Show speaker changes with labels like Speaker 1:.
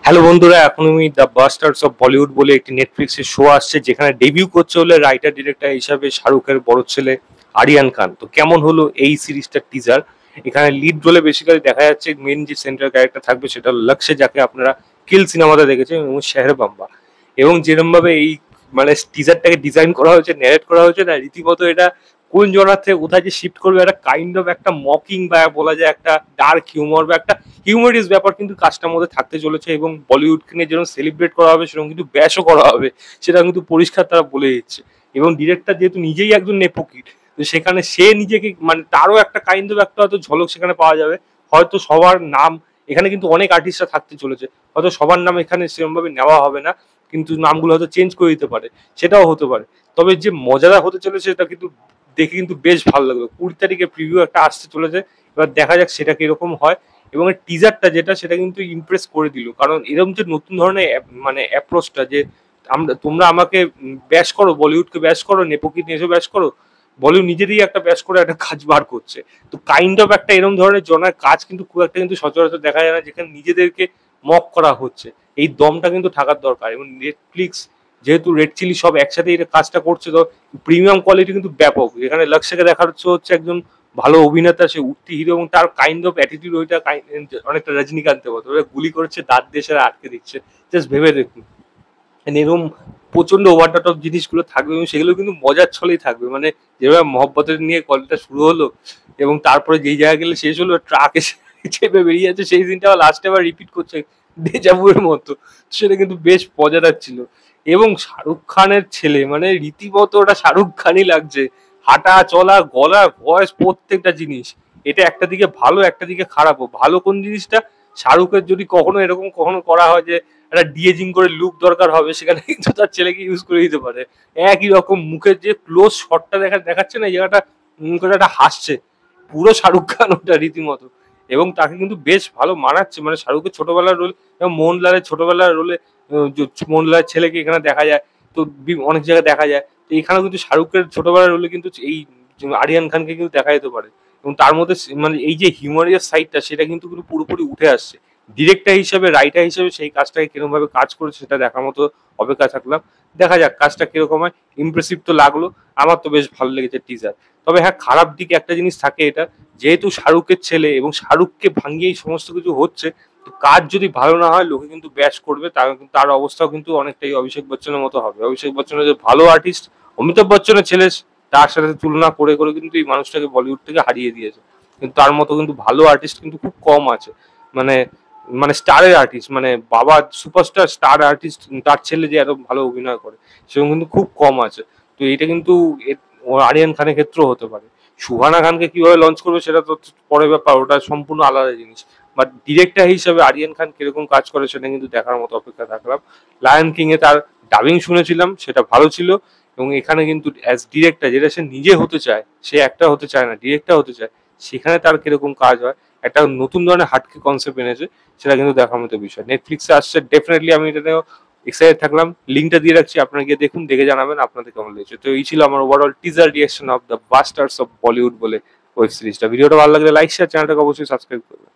Speaker 1: Hello বন্ধুরা, এখন আমি দ্য বাস্টার্স অফ বলিউড বলে একটি নেটফ্লিক্সের শো আসছে, যেখানে ডেবিউ করছে হলে রাইটার ডিরেক্টর হিসাবে শাহরুখের বড় ছেলে আরিয়ান খান। তো কেমন হলো এই সিরিজটার টিজার? এখানে লিড রোলে বেসিক্যালি দেখা যাচ্ছে মেন যে সেন্ট্রাল ক্যারেক্টার থাকবে সেটা হলো লক্ষ্যে, যাকে আপনারা কিল সিনেমাতে দেখেছেন, এবং শেহর বাম্বা। এবং যেরকম ভাবে এই মানে টিজারটাকে ডিজাইন করা হয়েছে, ন্যারেট করা হয়েছে না, রীতিমতো এটা কোন জনার থেকে কোথায় যে শিফট করবে, একটা কাইন্ড অফ একটা মকিং বা বলা যায় একটা ডার্ক হিউমর বা একটা হিউমারিয়াস ব্যাপার কিন্তু কাজটার মধ্যে থাকতে চলেছে। এবং বলিউডকে নিয়ে যেরকম সেলিব্রেট করা হবে সেরকম কিন্তু ব্যাশও করা হবে, সেটা কিন্তু পরিষ্কার তারা বলে দিচ্ছে। এবং ডিরেক্টর যেহেতু নিজেই একজন নেপোকিট, তো সেখানে সে নিজেকে মানে তারও একটা কাইন্ড অফ একটা হয়তো ঝলক সেখানে পাওয়া যাবে। হয়তো সবার নাম এখানে কিন্তু অনেক আর্টিস্টরা থাকতে চলেছে, হয়তো সবার নাম এখানে সেরকমভাবে নেওয়া হবে না, কিন্তু নামগুলো হয়তো চেঞ্জ করে দিতে পারে, সেটাও হতে পারে। তবে যে মজাদার হতে চলেছে সেটা কিন্তু দেখে কিন্তু বেশ ভালো লাগবে। 20 তারিখে প্রিভিউ একটা আসতে চলেছে, এবার দেখা যাক সেটা কিরকম হয়। এবং এর টিজারটা যেটা সেটা কিন্তু ইমপ্রেস করে দিল, কারণ এরকম যে নতুন ধরনের মানে অ্যাপ্রোচটা যে তোমরা আমাকে ব্যাশ করো, বলিউডকে ব্যাশ করো, নেপোকে নিয়ে এসে ব্যাশ করো, বলিউড নিজেরই একটা ব্যাশ করে একটা কাজ বার করছে। তো কাইন্ড অফ একটা এরকম ধরনের জনের কাজ কিন্তু খুব একটা কিন্তু সচরাচর দেখা যায় না, যেখানে নিজেদেরকে মক করা হচ্ছে। এই দমটা কিন্তু থাকার দরকার। এবং নেটফ্লিক্স যেহেতু রেড চিলি সব একসাথে এই কাজটা করছে, তো প্রিমিয়াম কোয়ালিটি কিন্তু ব্যাপক। এখানে লক্ষ্যকে দেখা হচ্ছে একজন ভালো অভিনেতা, সে উঠতি হিরো, এবং তার কাইন্ড অফ অ্যাটিটিউড ওইটা অনেকটা রজনীকান্তের মতো, ওরা গুলি করছে, দাঁত দিয়ে সেরা আটকে দিচ্ছে। জাস্ট ভেবে দেখুন, এরকম প্রচন্ড ওভার দ্য টপ জিনিসগুলো থাকবে, এবং সেগুলো কিন্তু মজার ছলেই থাকবে। মানে যেভাবে মহব্বতের নিয়ে গল্পটা শুরু হলো এবং তারপরে যেই জায়গায় গেলে শেষ হলো, ট্রাক এসে চেপে বেরিয়ে যাচ্ছে, সেই দিনটা আবার লাস্টে আবার রিপিট করছে ডেজাভুয়ের মতো। সেটা কিন্তু বেশ মজাদার ছিল। এবং শাহরুখ খানের ছেলে মানে রীতিমতো ওটা শাহরুখ খানই লাগছে, হাঁটা চলা গলা ভয়েস প্রত্যেকটা জিনিস। এটা একটা দিকে ভালো, একটা দিকে খারাপও। ভালো কোন জিনিসটা, শাহরুখের যদি কখনো এরকম কখনো করা হয় যে একটা ডিএজিং করে লুক দরকার হবে, সেখানে কিন্তু তার ছেলেকে ইউজ করে দিতে পারে। একই রকম মুখের যে ক্লোজ শটটা দেখাচ্ছে না, এই জায়গাটা করে একটা হাসছে, পুরো শাহরুখ খান ওটা রীতিমতো। এবং তাকে কিন্তু বেশ ভালো মানাচ্ছে, মানে শাহরুখের ছোটবেলার রোল এবং মোহনলালের ছোটবেলার রোলে, মোহনলালের ছেলেকে এখানে দেখা যায়। তো অনেক জায়গায় দেখা যায়, তো এখানেও কিন্তু শাহরুখের ছোটবেলার রোলে কিন্তু এই আরিয়ান খানকে কিন্তু দেখা যেতে পারে। এবং তার মধ্যে মানে এই যে হিউমারিয়াস সাইডটা সেটা কিন্তু পুরোপুরি উঠে আসছে। ডিরেক্টর হিসেবে, রাইটার হিসেবে সেই কাজটাকে কিরকম ভাবে কাজ করেছে সেটা দেখার মতো অপেক্ষা থাকলাম। দেখা যাক কাজটা কিরকম হয়। ইমপ্রেসিভ তো লাগলো, আমার তো বেশ ভালো লেগেছে টিজার। তবে হ্যাঁ, খারাপ দিকে একটা জিনিস থাকে, এটা যেহেতু শাহরুখের ছেলে এবং শাহরুখকে ভাঙিয়ে এই সমস্ত কিছু হচ্ছে, তো কাজ যদি ভালো না হয় লোকে কিন্তু ব্যাশ করবে, তার অবস্থাও কিন্তু অনেকটাই অভিষেক বচ্চনের মতো হবে। অভিষেক বচ্চনের যে ভালো আর্টিস্ট, অমিতাভ বচ্চনের ছেলে, তার সাথে তুলনা করে করে কিন্তু এই মানুষটাকে বলিউড থেকে হারিয়ে দিয়েছে। কিন্তু তার মতো কিন্তু ভালো আর্টিস্ট কিন্তু খুব কম আছে। মানে মানে স্টারের আর্টিস্ট, মানে বাবা সুপারস্টার স্টার আর্টিস্ট, তার ছেলে যে এত ভালো অভিনয় করে সেরকম কিন্তু খুব কম আছে। তো এটা কিন্তু আরিয়ান খানের ক্ষেত্রেও হতে পারে। সুহানা খানকে কিভাবে লঞ্চ করবে সেটা তো পরের ব্যাপার, ওটা সম্পূর্ণ আলাদা জিনিস। বাট ডিরেক্টর হিসেবে আরিয়ান খান কিরকম কাজ করে সেটা কিন্তু দেখার মতো অপেক্ষা থাকলাম। লায়ন কিং এ তার ডাবিং শুনেছিলাম, সেটা ভালো ছিল। এবং এখানে কিন্তু অ্যাজ ডিরেক্টর, যেটা সে নিজে হতে চায়, সে একটা হতে চায় না, ডিরেক্টর হতে চায়, সেখানে তার কিরকম কাজ হয়, একটা নতুন ধরনের হাটকে কনসেপ্ট এনেছে, সেটা কিন্তু দেখার মতো বিষয়। নেটফ্লিক্সে আসছে, ডেফিনেটলি আমি এটা নিয়েও এক্সাইটেড থাকলাম। লিঙ্কটা দিয়ে রাখছি, আপনারা গিয়ে দেখুন, দেখে জানাবেন আপনাদের কেমন লেগেছে। তো এই ছিল আমার overall teaser reaction of the bastards of Bollywood বলে ওয়েব সিরিজটা। ভিডিওটা ভালো লাগলে লাইক শেয়ার, চ্যানেলটাকে অবশ্যই সাবস্ক্রাইব করবেন।